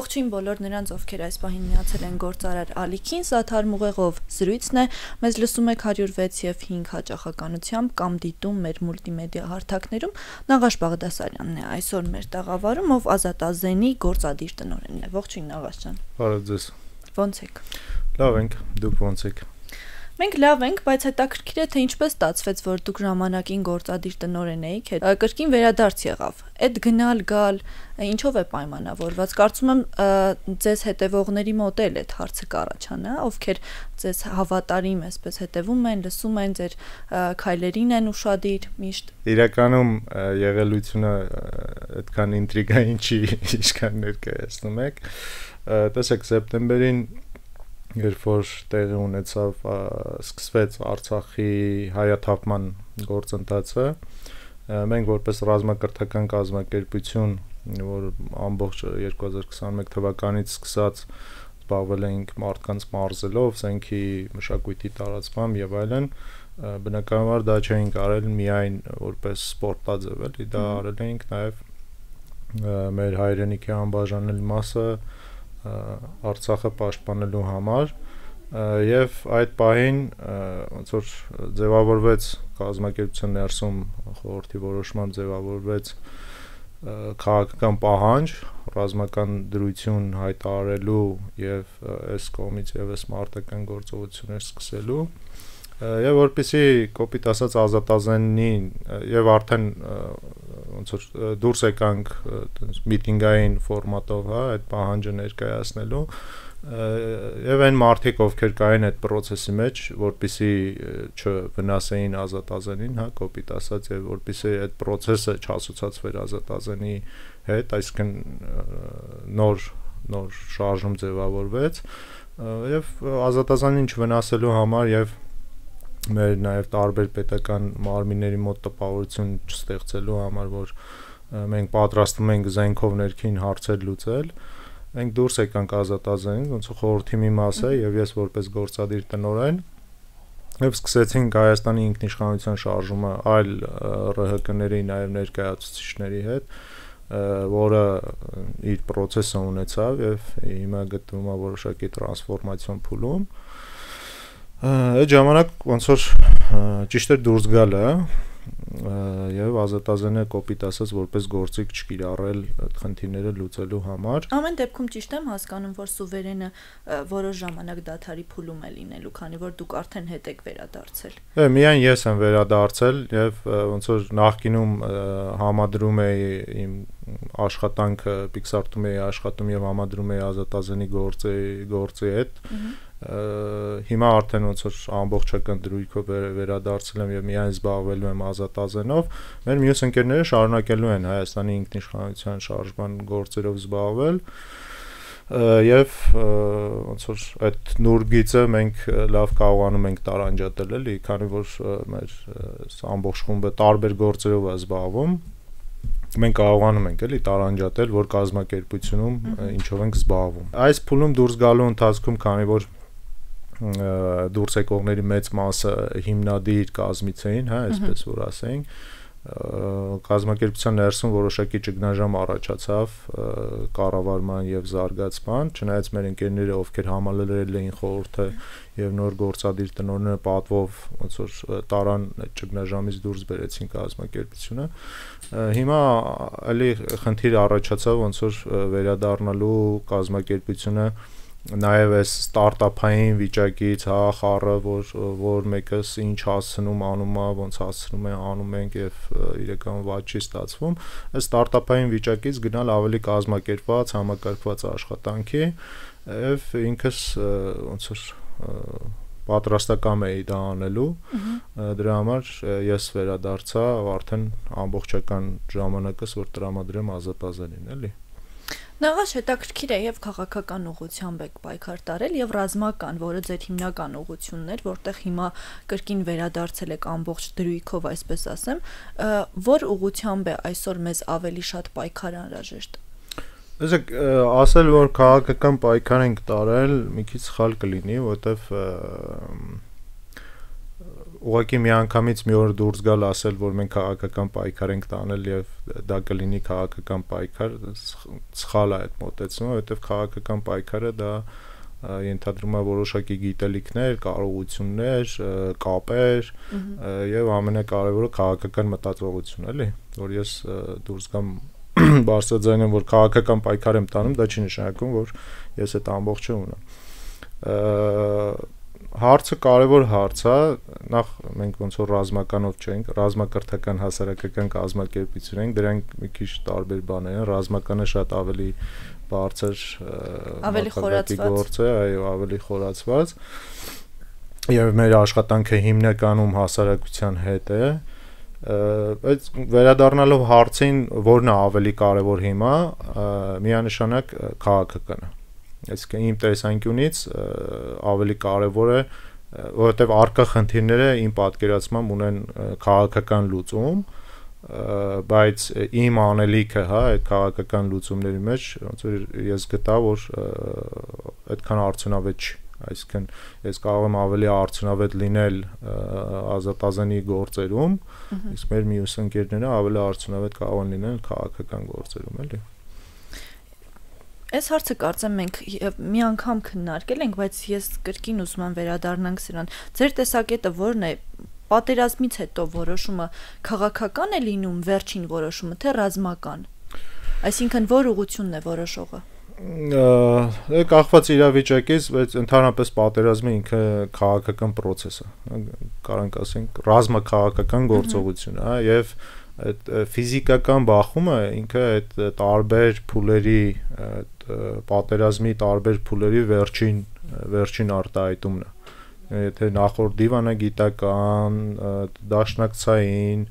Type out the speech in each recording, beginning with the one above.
Ողջույն բոլոր նրանց, ովքեր այս պահին միացել են գործարար ալիքին, սա թարմուղեղով զրույցն է, մեզ լսում եք 106 և 5 հաճախականությամբ կամ դիտում մեր մուլտիմեդիա հարթակներում, Նաղաշ Բաղդասարյանն է այսօր մեր տաղավարում, ով Ազատ Ազենի գործադիր տնօրենն է, ողջույն Նաղաշ ջան։ Բարև ձեզ։ Ոնց եք։ Լավ ենք, դուք ոնց եք։ Մենք լավ ենք, բայց հետաքրքիր է, թե ինչպես ստացվեց, որ դուք ժամանակին գործադիր տնօրեն էիք, կրկին վերադարձ եղավ։ Այդ գնալ գալ ինչով է պայմանավորված։ Կարծում եմ ձեզ հետևողների մոտ էլ այդ հարցը կառաջանա, ովքեր ձեզ հավատարիմ այսպես հետևում են, լսում են, ձեր քայլերին են ուշադիր միշտ։ Իրականում եղելությունը այդքան ինտրիգային չի, ինչքան ներկայացնում եք։ Տեսեք, սեպտեմբերին երբ որ տեղի ունեցավ, սկսվեց Արցախի հայաթափման գործընթացը, մենք որպես ռազմակրթական կազմակերպություն, որ ամբողջ 2021 թվականից սկսած զբաղվել ենք մարդկանց մարզելով, զենքի մշակույթի տարածմամբ եւ այլն, բնականաբար դա չէինք արել միայն որպես սպորտաձև, էլի դա արել էինք նաեւ մեր հայրենիքի անբաժանելի մասը Արցախը պաշտպանելու համար եւ այդ պահին ոնց որ ձևավորվեց կազմակերպության ներսում խորհրդի որոշմամբ ձևավորվեց քաղաքական պահանջ ռազմական դրություն հայտարարելու եւ այս կողմից եւս մարտական գործողություններ սկսելու եւ որպեսի կոպիտ ասած Ազատ Ազենին եւ արդեն ոնց որ դուրս եկանք միտինգային ֆորմատով, հա, այդ պահանջը ներկայացնելու եւ այն մարդիկ, ովքեր կային այդ process-ի մեջ, որպեսի չվնասեին Ազատ Ազենին, հա, կոպիտ ասած եւ որպեսի այդ process-ը չասոցացվեր Ազատ Ազենի հետ, այսինքն նոր շարժում ձևավորվեց եւ Ազատ Ազենին չվնասելու համար եւ մեր նաև տարբեր պետական մարմինների մոտ տպավորություն չստեղծելու համար, որ մենք պատրաստվում ենք զենքով ներքին հարցեր լուծել, մենք դուրս եկանք Ազատ Ազենին, ոնց խորհրդի մի մասը եւ ես որպես գործադիր տնօրեն եւ սկսեցինք Հայաստանի ինքնիշխանության շարժումը այլ ՌՀԿ-ների նաև ներկայացուցիչների հետ, որը իր process-ը ունեցավ եւ հիմա գտնվում է որոշակի տրանսֆորմացիոն փուլում այդ ժամանակ ոնց որ ճիշտ էր դուրս գալը եւ Ազատ Ազենը կոպիտ ասած որպես գործիք չկիրառել այդ խնդիրները լուծելու համար ամեն դեպքում ճիշտ եմ հասկանում որ սուվերենը որոշ ժամանակ դադարի փուլում է լինելու քանի որ դուք արդեն հետ եք վերադարձել միայն ես եմ վերադարձել եւ ոնց որ նախկինում համադրում էի իմ աշխատանքը Pixar-ում էի աշխատում եւ համադրում էի Ազատ Ազենի գործի հետ հիմա արդեն ոնց որ ամբողջական դրույքով վերադարձել եմ եւ միայն զբաղվելու եմ Ազատ Ազենով մեր մյուս ընկերները շարունակելու են Հայաստանի ինքնիշխանության շարժման գործերով զբաղվել եւ ոնց որ այդ նուրգիցը մենք լավ կարողանում ենք տարանջատել էլի քանի որ մեր ամբողջ խումբը տարբեր գործերով է զբաղվում մենք կարողանում ենք էլի տարանջատել որ կազմակերպությունում ինչով ենք զբաղվում այս փուլում դուրս գալու ընթացքում քանի որ դուրս եկողների մեծ մասը հիմնադիր կազմից էին, հա, այսպես որ ասենք, կազմակերպության ներսում որոշակի ճգնաժամ առաջացավ կառավարման եւ զարգացման, չնայած մեր ընկերները, ովքեր համալրել էին խորհուրդը եւ նոր գործադիր տնօրենը պատվով ոնց որ տարան ճգնաժամից դուրս բերեցին կազմակերպությունը, հիմա ալի խնդիր առաջացավ ոնց որ վերադառնալու կազմակերպությունը նաև այս ստարտափային վիճակից, հա, խառը, որ մեկս ինչ հասցնում անում է, ոնց հասցնում է անում ենք եւ իրական ված չի ստացվում, այս ստարտափային վիճակից գնալ ավելի կազմակերպված, համակարգված աշխատանքի եւ ինքս ոնց որ պատրաստակամ էի դա անելու, դրա համար ես վերադարձա արդեն ամբողջական ժամանակս, որ տրամադրեմ Ազատ Ազենին, էլի Նաղաշ հետաքրքիր է եւ քաղաքական ուղղությամբ եք պայքար տարել եւ ռազմական, որը ձեր հիմնական ուղղությունն էր, որտեղ հիմա կրկին վերադարձել եք ամբողջ դրույքով, այսպես ասեմ, որ ուղղությամբ է այսօր մեզ ավելի շատ պայքար անհրաժեշտ։ Տեսեք, ասել որ քաղաքական պայքար ենք տարել, մի քիչ սխալ կլինի, որտեվ ուղղակի միանգամից մի օր դուրս գալ ասել, որ մենք քաղաքական պայքար ենք տանել եւ դա կլինի քաղաքական պայքար, սխալ է այդ մոտեցումը, որովհետեւ քաղաքական պայքարը դա ենթադրում է որոշակի գիտելիքներ, կարողություններ, կապեր եւ ամենակարևորը քաղաքական մտածողություն, էլի, որ ես դուրս գամ բարձրաձայնեմ, որ քաղաքական պայքար եմ տանում, դա չի նշանակում, որ ես այդ ամբողջը ունեմ։ Հարցը կարևոր հարց է, նախ մենք ոնց որ ռազմականով չենք, ռազմակրթական հասարակական կազմակերպություն ենք, դրանք մի քիչ տարբեր բաներ են, ռազմականը շատ ավելի բարձր, ավելի խորացված գործ է, այո, ավելի խորացված։ Եվ մեր աշխատանքը հիմնականում հասարակության հետ է, բայց վերադառնալով հարցին, որն է ավելի կարևոր հիմա, միանշանակ քաղաքականը։ Այսինքն իմ տեսանկյունից ավելի կարևոր է, որովհետև առկա խնդիրները իմ պատկերացմամբ ունեն քաղաքական լուծում, բայց իմ անելիքը, հա, այդ քաղաքական լուծումների մեջ ոնց որ ես գտա, որ այդքան արդյունավետ չի, այսինքն ես կարող եմ ավելի արդյունավետ լինել ազատազանի գործերում, իսկ մեր մյուս ընկերները ավելի արդյունավետ կարող են լինել քաղաքական գործերում, էլի։ Այս հարցը կարծեմ մենք մի անգամ քննարկել ենք, բայց ես կրկին ուզում եմ վերադառնանք սրան։ Ձեր տեսակետը ո՞րն է։ Պատերազմից հետո որոշումը քաղաքական է լինում, վերջին որոշումը, թե ռազմական։ Այսինքն որ ուղղությունն է որոշողը։ Կախված իրավիճակից, բայց ընդհանրապես պատերազմը ինքը քաղաքական process է։ Կարանք ասենք ռազմաքաղաքական գործողություն է, եւ այդ ֆիզիկական բախումը ինքը այդ տարբեր փուլերի պատերազմի տարբեր փուլերի վերջին արտահայտումն է։ Եթե նախորդ դիվանագիտական, դաշնակցային,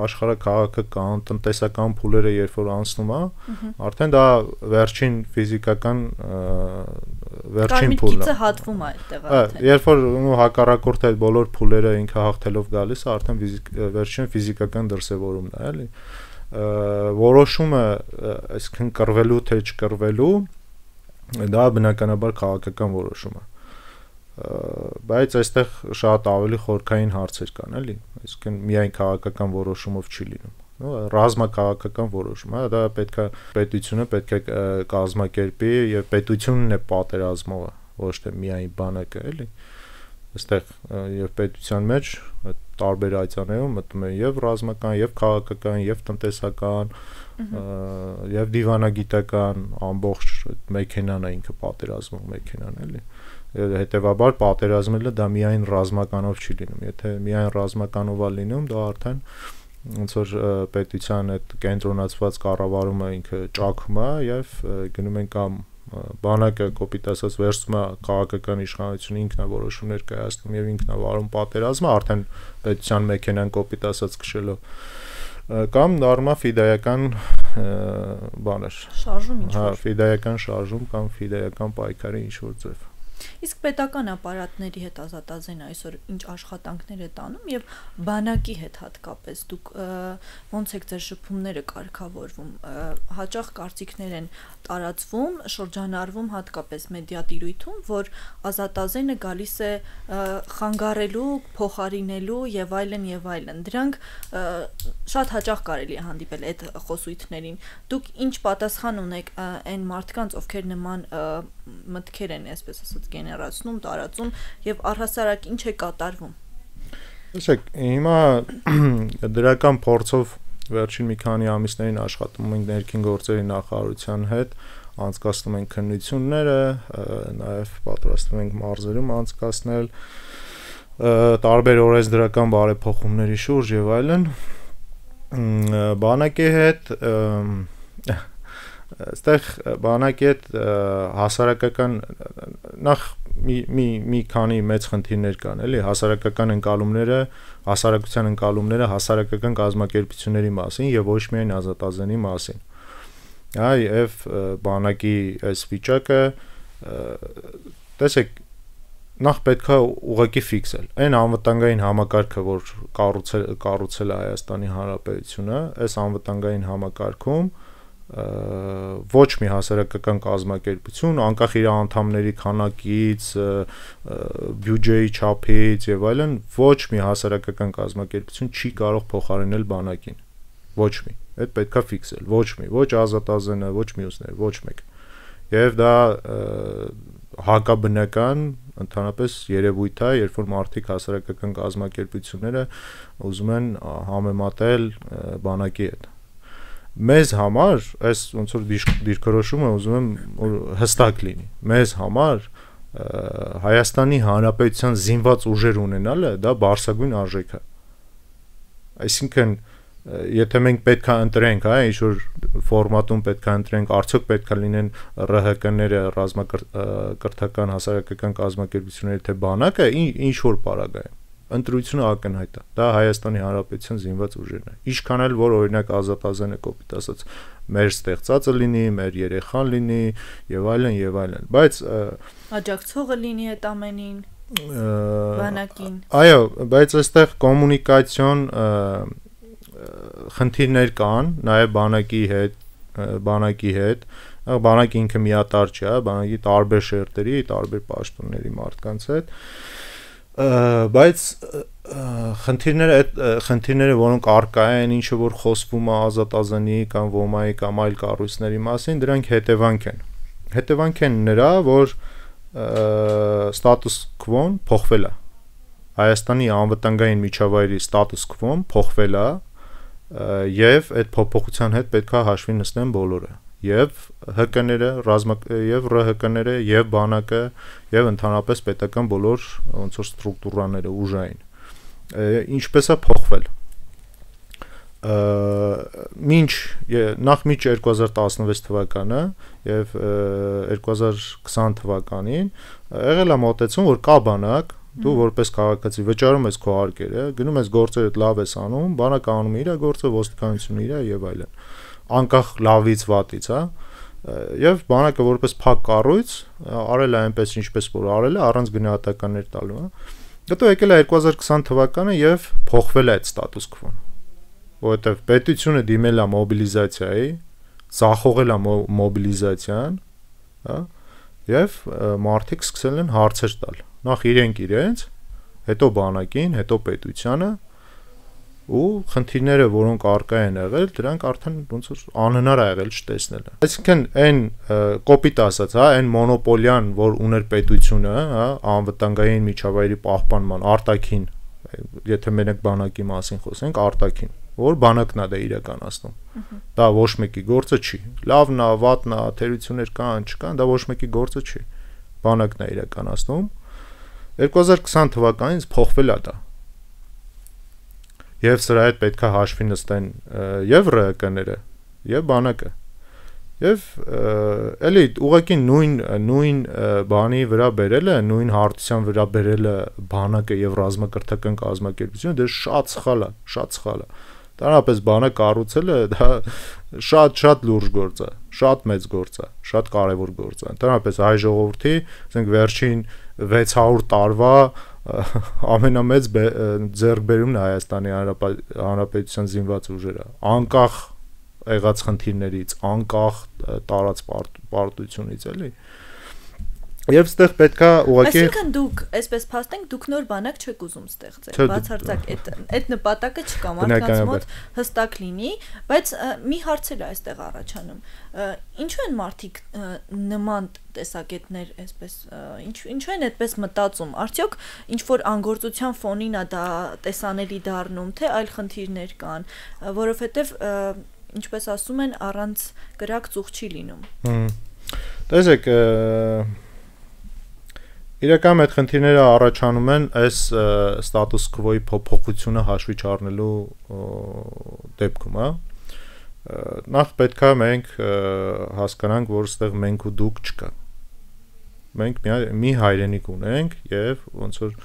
աշխարհաքաղաքական, տնտեսական փուլերը երբ որ անցնում է, արդեն դա վերջին ֆիզիկական վերջին փուլն է։ Կարմիր գիծը հատվում է այդտեղ։ Երբ որ հակառակորդը այդ բոլոր փուլերը ինքը հաղթելով գալիս է, արդեն վերջին ֆիզիկական դրսևորումն է, էլի։ Որոշումը, այսինքն կռվելու թե չկռվելու, դա բնականաբար քաղաքական որոշում է։ Բայց այստեղ շատ ավելի խորքային հարցեր կան, էլի, այսինքն միայն քաղաքական որոշումով չի լինում, ռազմաքաղաքական որոշում, դա պետքա պետությունը պետք է կազմակերպի եւ պետությունն է պատերազմողը, ոչ թե միայն բանակը, էլի, այստեղ եւ պետության մեջ տարբեր այցաներում մտնում է եւ ռազմական, եւ քաղաքական, եւ տնտեսական, եւ դիվանագիտական ամբողջ մեքենան է ինքը պատերազմող մեքենան, էլի։ Հետևաբար պատերազմելը դա միայն ռազմականով չի լինում, եթե միայն ռազմականով է լինում, դա արդեն ոնց որ պետության այդ կենտրոնացված կառավարումը ինքը ճաքում է եւ գնում են կամ բանակը կոպիտ ասած վերցնում է քաղաքական իշխանությունը ինքնավորոշումներ կայացնում եւ ինքնավարում պատերազմը արդեն պետության մեքենան կոպիտ ասած քշելով կամ նորմալ ֆիդայական բաներ շարժում ինչ որ հա ֆիդայական շարժում կամ ֆիդայական պայքարի ինչ որ ձև Իսկ պետական ապարատների հետ ազատազեն այսօր ինչ աշխատանքներ է տանում եւ բանակի հետ հատկապես դուք ոնց եք ձեր շփումները կարգավորվում հաճախ կարծիքներ են տարածվում շրջանառվում հատկապես մեդիատիրույթում որ ազատազենը գալիս է խանգարելու փոխարինելու եւ այլն դրանք շատ հաճախ կարելի է հանդիպել այդ խոսույթներին դուք ինչ պատասխան ունեք այն մարդկանց ովքեր նման մտքեր են այսպես ասած գեներացնում, տարածում եւ առհասարակ ինչ է կատարվում։ Տեսեք, հիմա դրական փորձով վերջին մի քանի ամիսներին աշխատում ենք ներքին գործերի նախարարության հետ, անցկացնում ենք քննությունները, նաեւ պատրաստվում ենք մարզերում անցկացնել տարբեր օրենսդրական բարեփոխումների շուրջ եւ այլն։ Բանակի հետ այստեղ բանակի հետ հասարակական նախ մի քանի մեծ խնդիրներ կան, էլի, հասարակության ընկալումները հասարակական կազմակերպությունների մասին եւ ոչ միայն ազատազենի մասին։ Հա, եւ բանակի այս վիճակը տեսեք նախ պետքա ուղղակի ֆիքսել։ Այն անվտանգային համակարգը, որ կառուցել է Հայաստանի Հանրապետությունը, այս անվտանգային համակարգում ոչ մի հասարակական կազմակերպություն, անկախ իր անդամների քանակից, բյուջեի չափից եւ այլն, ոչ մի հասարակական կազմակերպություն չի կարող փոխարինել բանակին։ Ոչ մի։ Այդ պետքա ֆիքսել։ Ոչ մի, ոչ Ազատազենը, ոչ մյուսները, ոչ մեկ։ Եվ դա հակաբնական ընդհանրապես երևույթ է, երբ որ մարդիկ հասարակական կազմակերպությունները ուզում են համեմատել բանակի հետ։ Մեզ համար, այս ոնց որ դիրքորոշումը ուզում եմ հստակ լինի։ Մեզ համար Հայաստանի Հանրապետության զինված ուժեր ունենալը դա բարձրագույն արժեք է։ Այսինքն, եթե մենք պետքա ընտրենք, ինչ որ ֆորմատում պետքա ընտրենք, արդյոք պետքա լինեն ՌՀԿ-ները, ռազմակրթական հասարակական կազմակերպությունները, թե բանակը, ինչ որ պարագայում ընտրությունը ակնհայտ է։ Դա Հայաստանի Հանրապետության զինված ուժերն է։ Ինչքան էլ որ օրինակ Ազատազենը կոպիտ ասած մեր ստեղծածը լինի, մեր երեխան լինի եւ այլն եւ այլն, բայց աջակցողը լինի այդ ամենին բանակին։ Այո, բայց այստեղ կոմունիկացիոն խնդիրներ կան, նաեւ բանակի հետ, բանակը ինքը միատար չէ, բանակի տարբեր շերտերի, տարբեր պաշտոնների մարդկանց հետ բայց խնդիրները որոնք արկա են, ինչը որ խոսվում է Ազատազենի կամ ՈՄԱ-ի կամ այլ կառույցների մասին, դրանք հետևանք են։ Հետևանք են նրա, որ ստատուս քվոն փոխվել է։ Հայաստանի անվտանգային միջավայրի ստատուս քվոն փոխվել է եւ այդ փոփոխության հետ պետք է հաշվի նստեն բոլորը։ Եվ ՀԿ-ները, եւ ՌՀԿ-ները, եւ բանակը, եւ ընդհանրապես պետական բոլոր ոնց որ ստրուկտուրաները ուժային։ Ինչպես է փոխվել։ Նախ միջ 2016 թվականը եւ 2020 թվականին եղել է մոտեցում, որ կա բանակ, դու որպես քաղաքացի վճարում ես քո հարկերը, գնում ես գործերդ լավ ես անում, բանակը անում է իր գործը, ոստիկանությունը իր եւ այլն։ Անկախ լավից վատից, հա, եւ բանակը որպես փակ կառույց արել է այնպես ինչպես որ արել է, առանց գնահատականներ տալու, հա։ Հետո եկել է 2020 թվականը եւ փոխվել է այդ ստատուս քվոն, որովհետեւ պետությունը դիմել է մոբիլիզացիայի, ծախողել է մոբիլիզացիան, հա, եւ մարդիկ սկսել են հարցեր տալ։ Նախ իրենց, հետո բանակին, հետո պետությանը ու խնդիրները, որոնք արկա են եղել, դրանք արդեն ոնց որ անհնար է եղել չտեսնելը։ Այսինքն այն կոպիտ ասած, հա, այն մոնոպոլիան, որ ուներ պետությունը, հա, անվտանգային միջավայրի պահպանման արտաքին, եթե մենակ բանակի մասին խոսենք, արտաքին, որ բանակն է դա իրականացնում։ Դա ոչ մեկի գործը չի։ Լավն է, վատն է, թերություններ կան, չկան, դա ոչ մեկի գործը չի։ Բանակն է իրականացնում։ 2020 թվականից փոխվել է դա։ Եվ սրա հետ պետքա հաշվի նստեն եւ ՌՀԿ-ները, եւ բանակը։ Եվ էլի ուղղակի նույն բանի վրա բերելը, նույն հարթության վրա բերելը բանակը եւ ռազմակրթական կազմակերպությունը դա շատ սխալ է։ Դրանապես բանը կառուցելը դա շատ լուրջ գործ է, շատ մեծ գործ է, շատ կարեւոր գործ է։ Դրանապես հայ ժողովրդի, ասենք վերջին 600 տարվա ամենամեծ ձեռքբերումն է Հայաստանի Հանրապետության զինված ուժերը, անկախ եղած խնդիրներից, անկախ տարած պարտությունից, էլի։ Եվ ստեղ պետքա ուղղակի Այսինքն դուք, այսպես փաստենք, դուք նոր բանակ չեք ուզում ստեղծել, բացարձակ այդ նպատակը չկա, մարդկանց մոտ հստակ լինի, բայց մի հարց էլ է այստեղ առաջանում։ Ինչու են մարդիկ նման տեսակետներ, այսպես, ինչու են այդպես մտածում։ Արդյոք ինչ որ անգործության ֆոնին է դա տեսանելի դառնում, թե այլ խնդիրներ կան, որովհետև ինչպես ասում են, առանց կրակ ծուխ չի լինում։ Տեսեք, իրականում այդ խնդիրները առաջանում են այս ստատուս քվոյի փոփոխությունը հաշվի չառնելու դեպքում, հա։ Նախ պետքա մենք հասկանանք, որ այստեղ մենք ու դուք չկա։ Մենք մի հայրենիք ունենք եւ ոնց որ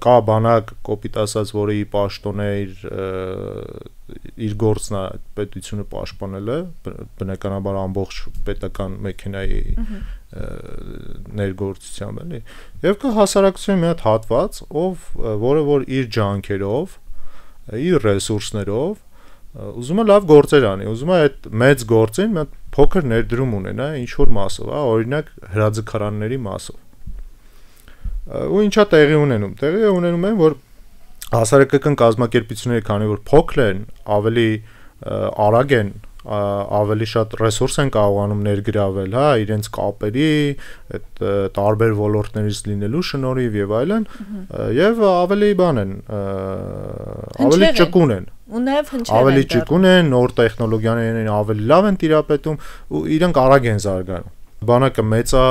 կա բանակ կոպիտ ասած, որը ի պաշտոն է իր գործն է պետությունը պաշտպանելը, բնականաբար ամբողջ պետական մեքենայի ներգործությամբ, էլի։ Եվ կա հասարակության մի հատ հատված, որը որ իր ջանքերով, իր ռեսուրսներով ուզում է լավ գործեր անի, ուզում է այդ մեծ գործին մի փոքր ներդրում ունենա ինչ որ մասով, հա, օրինակ հրաձգարանների մասով։ Ու ինչա տեղի ունենում։ Տեղի ունենում են, որ հասարակական կազմակերպությունները, քանի որ փոքր են, ավելի արագ են, ավելի շատ ռեսուրս են կարողանում ներգրավել, հա, իրենց կապերի, այդ տարբեր ոլորտներից լինելու շնորհիվ եւ այլն, եւ ավելի բան են, ավելի ճկուն են։ Ու նաեւ հնչել են։ Ավելի ճկուն են, նոր տեխնոլոգիաներին ավելի լավ են տիրապետում ու իրենք արագ են զարգանում։ Բանակը մեծ է,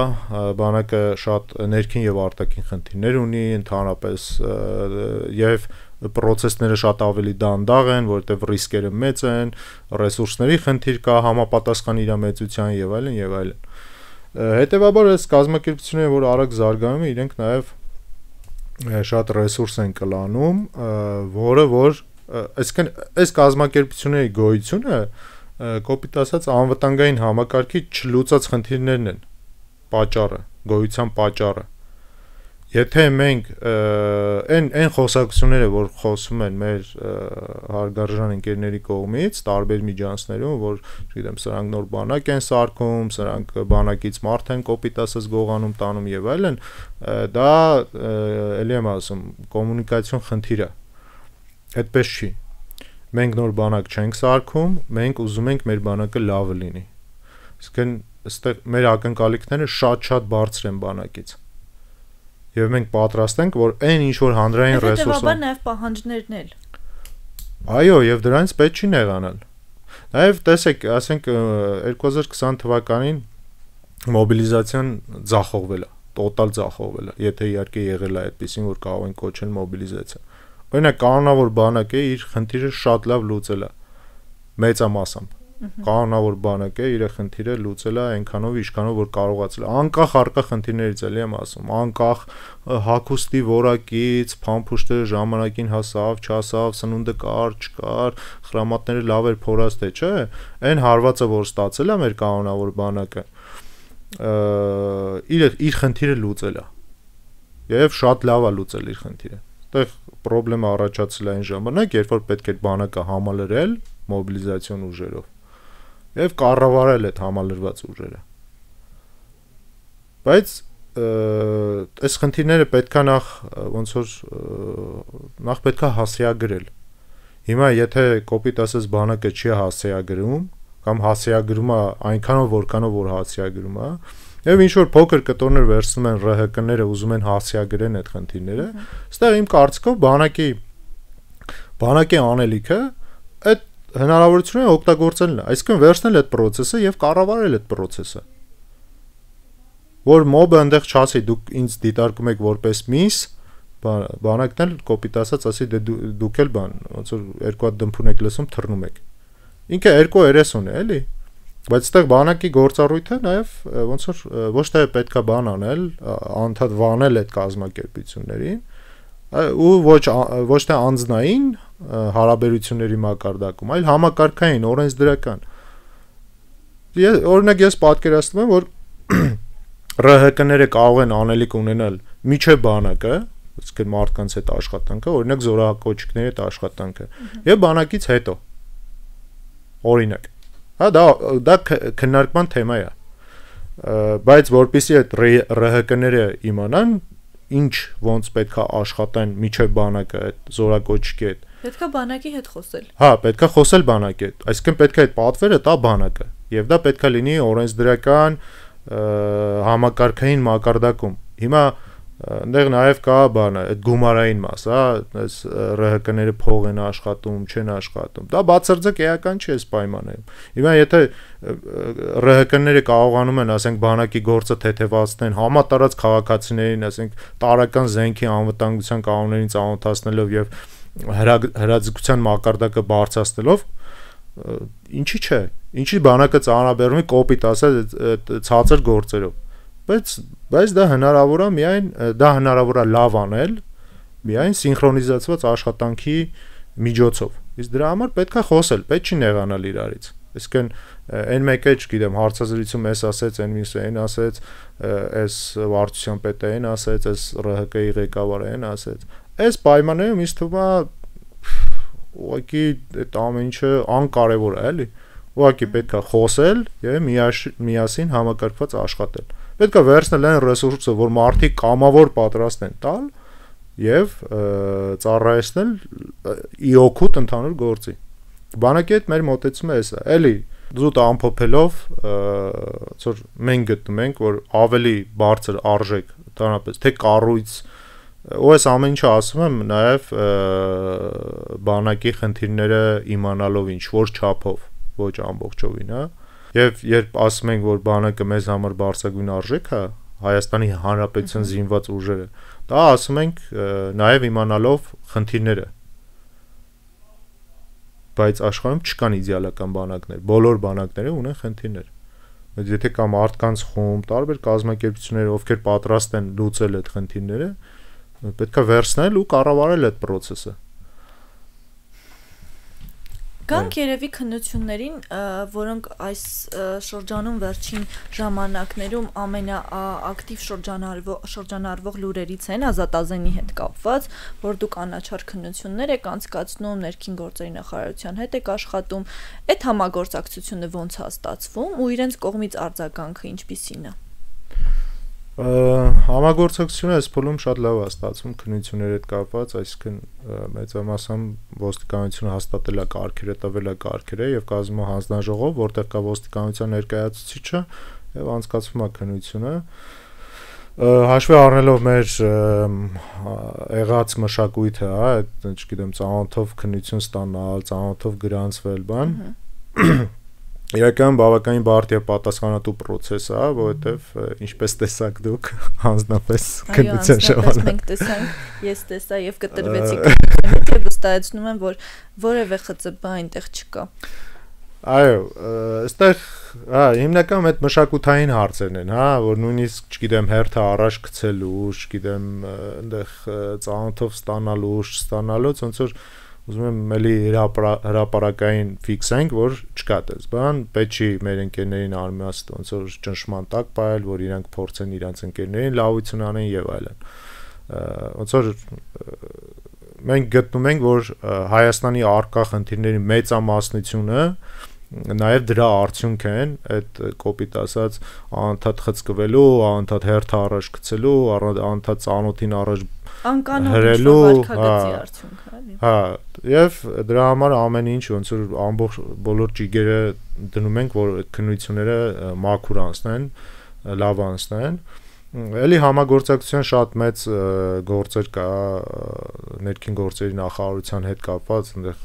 բանակը շատ ներքին եւ արտաքին խնդիրներ ունի, ընդհանրապես եւ պրոցեսները շատ ավելի դանդաղ են, որտեղ ռիսկերը մեծ են, ռեսուրսների խնդիր կա, համապատասխան իր մեծության եւ այլն եւ այլն։ Հետեւաբար այս կազմակերպությունները, որ արագ զարգանում են, իրենք նաեւ շատ ռեսուրս են կլանում, որը որ այսինքն այս կազմակերպությունների գոյությունը կոպիտ ասած անվտանգային համակարգի չլուծած խնդիրներն են պատճառը, գոյության պատճառը։ Եթե մենք այն խոսակցությունները, որ խոսում են մեր հարգարժան ընկերների կողմից, տարբեր միջանցներում, որ, չգիտեմ, սրանք նոր բանակ են սարքում, սրանք բանակից մարդ են կոպիտ ասած գողանում տանում եւ այլն, դա էլի եմ ասում, կոմունիկացիոն խնդիր է։ Այդպես չի։ Մենք նոր բանակ չենք սարքում, մենք ուզում ենք մեր բանակը լավը լինի։ Իսկն այստեղ մեր ակնկալիքները շատ բարձր են բանակից։ Եվ մենք պատրաստ ենք, որ այն ինչ որ հանրային ռեսուրսը հետևաբար նաև պահանջներն էլ։ Այո, եւ դրանից պետք չի նեղանալ։ Նաեւ տեսեք, ասենք 2020 թվականին մոբիլիզացիան ձախողվել է, տոտալ ձախողվել է, եթե իհարկե եղել է այդպեսին, որ կարող են կոչել մոբիլիզացիա։ Օրինակ կանոնավոր բանակը իր խնդիրը շատ լավ լուծել է մեծամասամբ։ Կանոնավոր բանակը իր խնդիրը լուծել է այնքանով ինչքանով որ կարողացել է, անկախ առկա խնդիրներից էլի եմ ասում, անկախ հագուստի որակից, փամփուշտը ժամանակին հասավ, չհասավ, սնունդը կար, չկար, խրամատները լավ էր փորած թե չէ, այն հարվածը որ ստացել է մեր կանոնավոր բանակը, իր խնդիրը լուծել է։ Եվ շատ լավ է լուծել իր խնդիրը։ Այդտեղ խնդրեմը առաջացել է այն ժամանակ, երբ որ պետք էր բանակը համալրել մոբիլիզացիոն ուժերով եւ կառավարել այդ համալրված ուժերը։ Բայց այս խնդիրները պետքա նախ պետքա հասցեագրել։ Հիմա եթե կոպիտ ասած բանակը չի հասցեագրում կամ հասցեագրում է այնքանով որքանով որ հասցեագրում է, եւ ինչ որ փոքր կտորներ վերցնում են ՌՀԿ-ները, ուզում են հասցեագրեն այդ խնդիրները, այստեղ իմ կարծիքով բանակի անելիքը այդ հնարավորությունը օգտագործելն է, այսինքն վերցնել այդ process-ը եւ կառավարել այդ process-ը։ Որ մոբը այնտեղ չասի դուք ինձ դիտարկում եք որպես միս, բանակն էլ կոպիտ ասած ասի դե դուք էլ բան, ոնց որ երկու հատ դմփուն եք լսում թռնում եք։ Ինքը երկու երես ունի, էլի։ Բայց այդտեղ բանակի գործառույթը նաեւ ոնց որ ոչ թե պետքա բան անել, անդադ վանել այդ կազմակերպություններին, ու ոչ թե անձնային հարաբերությունների մակարդակում, այլ համակարգային, օրենսդրական։ Օրինակ ես պատկերացնում եմ, որ ՌՀԿ-ները կարող են անելիք ունենալ միջև բանակը, այսինքն մարդկանց հետ աշխատանքը, օրինակ զորակոչիկների հետ աշխատանքը, եւ բանակից հետո։ Օրինակ, հա դա քննարկման թեմա է։ Բայց որpիսի այդ ՌՀԿ-ները իմանան, ինչ ոնց պետքա աշխատեն միջև բանակը, այդ զորակոչիկի հետ։ Պետքա բանակի հետ խոսել։ Հա, պետքա խոսել բանակի հետ։ Այսինքն պետքա այդ պատվերը տա բանակը, եւ դա պետքա լինի օրենսդրական համակարգային մակարդակում։ Հիմա այնտեղ նաև կա բանը, այդ գումարային մաս, հա, այս ՌՀԿ-ները փող են աշխատում, չեն աշխատում։ Դա բացարձակ էական չի այս պայմաններում։ Հիմա եթե ՌՀԿ-ները կարողանում են, ասենք, բանակի գործը թեթևացնեն, համատարած քաղաքացիներին, ասենք, տարական զենքի անվտանգության կանոններին ծանոթացնելով եւ հրաձգության մակարդակը բարձրացնելով, ինչի՞ չէ, ինչի բանակը ծանրաբեռնի կոպիտ ասած ցածր գործերով։ Բայց դա հնարավոր է միայն դա հնարավոր է լավ անել միայն սինխրոնիզացված աշխատանքի միջոցով։ Իսկ դրա համար պետքա խոսել, պետք չի նեղանալ իրարից։ Այսինքն այն մեկը, չգիտեմ, հարցազրույցում էս ասեց, այն մյուսը այն ասեց, էս վարչության պետը այն ասեց, էս ՌՀԿ-ի ղեկավարը այն ասեց։ Այս պայմաններում ինձ թվում է ուղղակի այդ ամեն ինչը անկարևոր է, էլի։ Ուղղակի պետք է խոսել եւ միասին համակարգված աշխատել։ Պետք է վերցնել այն ռեսուրսը, որ մարդիկ կամավոր պատրաստ են տալ եւ ծառայեցնել ի օգուտ ընդհանուր գործի։ Բանակի հետ մեր մոտեցումը էսա, էլի զուտ ամփոփելով, որ մենք գտնում ենք, որ ավելի բարձր արժեք, դրանպես թե կառույց, ու այս ամեն ինչը ասում եմ նաեւ բանակի խնդիրները իմանալով ինչ որ չափով, ոչ ամբողջովին, հա։ Եվ երբ ասում ենք, որ բանակը մեզ համար բարձրագույն արժեք է, Հայաստանի Հանրապետության զինված ուժերը, դա ասում ենք նաև իմանալով խնդիրները։ Բայց աշխարհում չկան իդեալական բանակներ, բոլոր բանակները ունեն խնդիրներ։ Եթե կա մարդկանց խումբ, տարբեր կազմակերպություններ, ովքեր պատրաստ են լուծել այդ խնդիրները, պետք է վերցնել ու կառավարել այդ process-ը։ Գանք երևի քննություններին, որոնք այս շրջանում վերջին ժամանակներում ամենաակտիվ շրջանառվող լուրերից են ազատազենի հետ կապված, որ դուք անաչառ քննություններ եք անցկացնում, ներքին գործերի նախարարության հետ եք աշխատում, այդ համագործակցությունը ոնց է ստացվում ու իրենց կողմից արձագանքը ինչպիսին է։ Համագործակցությունը այս փուլում շատ լավ է ստացվում քննությունների հետ կապված, այսինքն մեծամասամբ ոստիկանությունը հաստատել է կարգերը, տվել է կարգերը եւ կազմում է հանձնաժողով, որտեղ կա ոստիկանության ներկայացուցիչը եւ անցկացվում է քննությունը։ Հաշվի առնելով մեր եղած մշակույթը, հա, այդ չգիտեմ, ծանոթով քննություն ստանալ, ծանոթով գրանցվել, բան Իրական բավականին բարդ եւ պատասխանատու process է, որովհետեւ ինչպես տեսաք դուք հանձնապես քննության ժամանակ։ Մենք տեսանք, ես տեսա եւ կտրվեցի քննությունից եւ վստահեցնում եմ, որ որևէ ԽԾԲ այնտեղ չկա։ Այո, այստեղ, հիմնական այդ մշակութային հարցերն են, հա, որ նույնիսկ, չգիտեմ, հերթը առաջ գցելու, չգիտեմ, այնտեղ ծանոթով ստանալու, չստանալու, ոնց որ ուզում եմ էլի հրապարակային ֆիքսենք, որ չկա դες, բան, պետք չի մեր ընկերներին արմիաստ ոնց որ ճնշման տակ պայել, որ իրանք փորձեն իրանք ընկերներին լավություն անեն եւ այլն։ Ոնց որ մենք գտնում ենք, որ Հայաստանի արկա խնդիրների մեծամասնությունը նաև դրա արդյունք են, այդ կոպիտ ասած անընդհատ խցկվելու, անընդհատ հերթը առաջ գցելու, անընդհատ ծանոթին առաջ հրելու, հա, եւ դրա համար ամեն ինչ ոնց որ ամբողջ բոլոր ճիգերը դնում ենք, որ քննությունները մաքուր անցնեն, լավ անցնեն։ Էլի համագործակցության շատ մեծ գործեր կա ներքին գործերի նախարարության հետ կապված, այնտեղ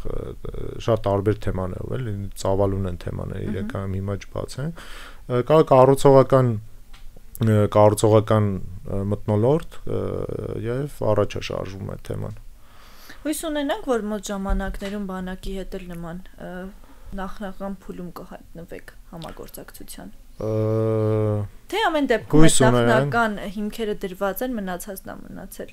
շատ տարբեր թեմաներ, էլի ծավալուն են թեմաները, իրականում հիմա չբացեն։ Կա կառուցողական մթնոլորտ եւ առաջ է շարժվում այդ թեման։ Հույս ունենանք, որ մոտ ժամանակներում բանակի հետ էլ նման նախնական փուլում կհայտնվեք համագործակցության։ Թե ամեն դեպքում նախնական հիմքերը դրված են, մնացածն է մնացել։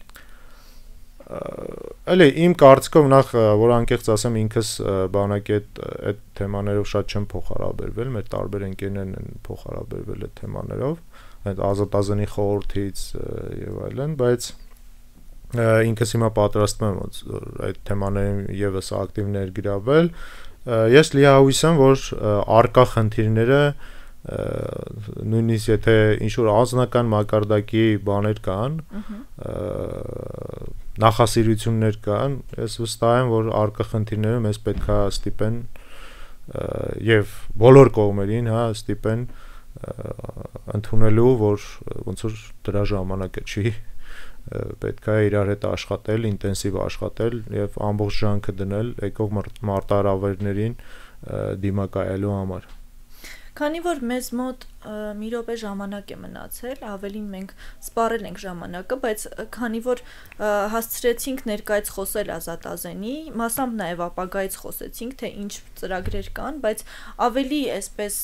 Էլի իմ կարծիքով նախ որ անկեղծ ասեմ ինքս բանակի այդ թեմաներով շատ չեմ փոխհարաբերվել, մեր տարբեր ընկերներն են փոխհարաբերվել այդ թեմաներով, այդ ազատազենի խորհրդից եւ այլն, բայց ինքս հիմա պատրաստվում եմ այդ թեմաներին եւս ակտիվ ներգրավել։ Ես լիահույս եմ, որ արկա խնդիրները նույնիսկ եթե ինչ-որ անձնական մակարդակի բաներ կան, նախասիրություններ կան, ես վստահ եմ, որ արկա խնդիրները մեզ պետքա ստիպեն եւ բոլոր կողմերին, հա, ստիպեն ընդունելու, որ ոնց որ դրա ժամանակը չի, պետքա իրար հետ աշխատել, ինտենսիվ աշխատել եւ ամբողջ ջանքը դնել եկող մարտահրավերներին դիմակայելու համար։ Քանի որ մեզ մոտ մի րոպե ժամանակ է մնացել, ավելին մենք սպառել ենք ժամանակը, բայց քանի որ հասցրեցինք ներկայից խոսել ազատազենի, մասամբ նաև ապագայից խոսեցինք, թե ինչ ծրագրեր կան, բայց ավելի այսպես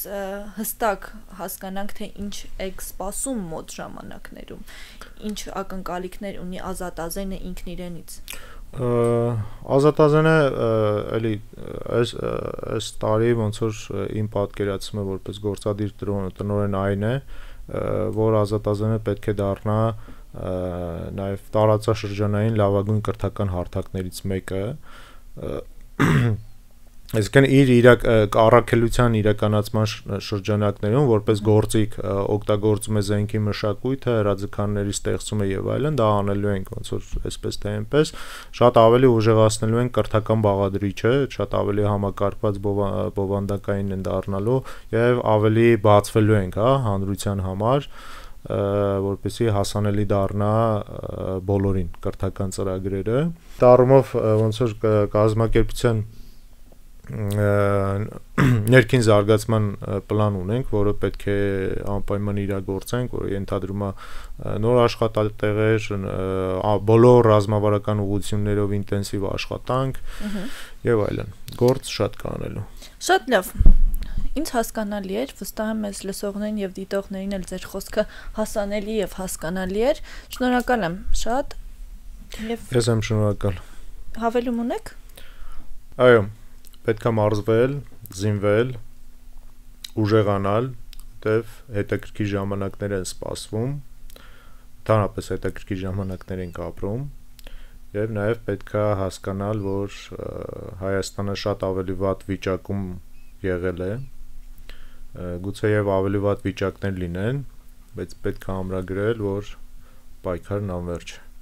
հստակ հասկանանք, թե ինչ եք սպասում մոտ ժամանակներում, ինչ ակնկալիքներ ունի ազատազենը ինքն իրենից։ Ազատազենը էլի այս տարի ոնց որ իմ պատկերացումը որպես գործադիր տնօրեն այն է, որ ազատազենը պետք է դառնա նաև տարածաշրջանային լավագույն կրթական հարթակներից մեկը, Այսինքն իր առաքելության իրականացման շրջանակներում որպես գործիք օգտագործում է զենքի մշակույթը, հրաձգանների ստեղծումը եւ այլն, դա անելու ենք ոնց որ այսպես թե այնպես, շատ ավելի ուժեղացնելու են կրթական բաղադրիչը, շատ ավելի համակարգված բովանդակային են դառնալու եւ ավելի բացվելու ենք, հա, հանրության համար, որպեսզի հասանելի դառնա բոլորին կրթական ծրագրերը։ Դառնով ոնց որ կազմակերպության ներքին զարգացման պլան ունենք, որը պետք է անպայման իրագործենք, որը ենթադրում է նոր աշխատատեղեր, բոլոր ռազմավարական ուղղություններով ինտենսիվ աշխատանք եւ այլն։ Գործ շատ կա անելու։ Շատ լավ։ Ինձ հասկանալի էր, վստահ եմ մեզ լսողներին եւ դիտողներին էլ ձեր խոսքը հասանելի եւ հասկանալի էր։ Շնորհակալ եմ շատ։ Ես եմ շնորհակալ։ Հավելում ունեք։ Այո, պետք է մարզվել, զինվել, ուժեղանալ, որտեվ հետաքրքիր ժամանակներ են սպասվում, ընդհանրապես հետաքրքիր ժամանակներ ենք ապրում, եւ նաեւ պետք է հասկանալ, որ Հայաստանը շատ ավելի վատ վիճակում եղել է, գուցե եւ ավելի վատ վիճակներ լինեն, բայց պետք է ամրագրել, որ պայքարն անվերջ է։